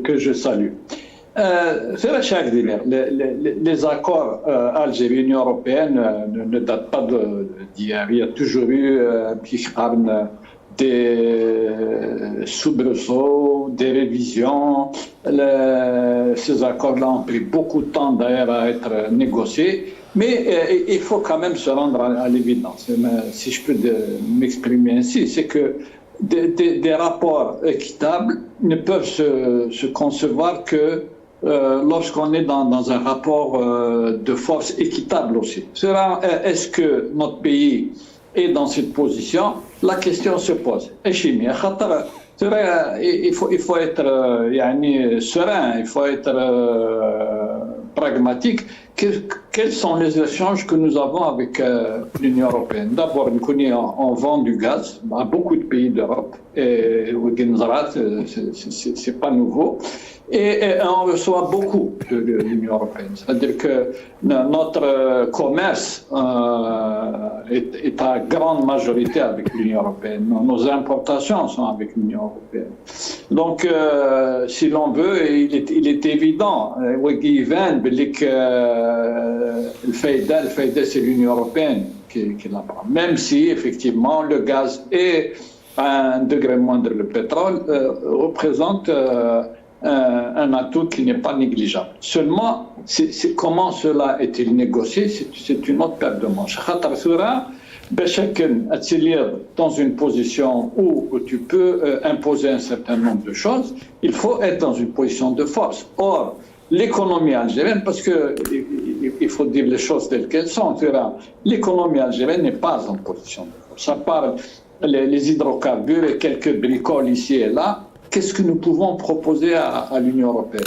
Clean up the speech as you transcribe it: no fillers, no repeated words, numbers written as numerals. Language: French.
que je salue. C'est la chaque délire. Les accords Algérie-Union européenne ne datent pas d'hier. Il y a toujours eu des soubresauts, des révisions. Ces accords-là ont pris beaucoup de temps d'ailleurs à être négociés. Mais il faut quand même se rendre à l'évidence, si je peux m'exprimer ainsi, c'est que des rapports équitables ne peuvent se concevoir que lorsqu'on est dans un rapport de force équitable aussi. Est-ce que notre pays est dans cette position? La question se pose. Il faut être serein, il faut être pragmatique. Quels sont les échanges que nous avons avec l'Union européenne? D'abord, on vend du gaz à beaucoup de pays d'Europe, et au Guinzrat, c'est pas nouveau, et on reçoit beaucoup de l'Union européenne. C'est-à-dire que notre commerce est à grande majorité avec l'Union européenne. Nos importations sont avec l'Union européenne. Donc, si l'on veut, il est évident, le FAIDA, c'est l'Union européenne qui la prend. Même si, effectivement, le gaz est à un degré moindre le pétrole, représente un atout qui n'est pas négligeable. Seulement, comment cela est-il négocié? C'est une autre paire de manches. Dans une position où tu peux imposer un certain nombre de choses, il faut être dans une position de force. Or, l'économie algérienne, parce qu'il faut dire les choses telles qu'elles sont, l'économie algérienne n'est pas en position de force. À part les hydrocarbures et quelques bricoles ici et là, qu'est-ce que nous pouvons proposer à l'Union européenne?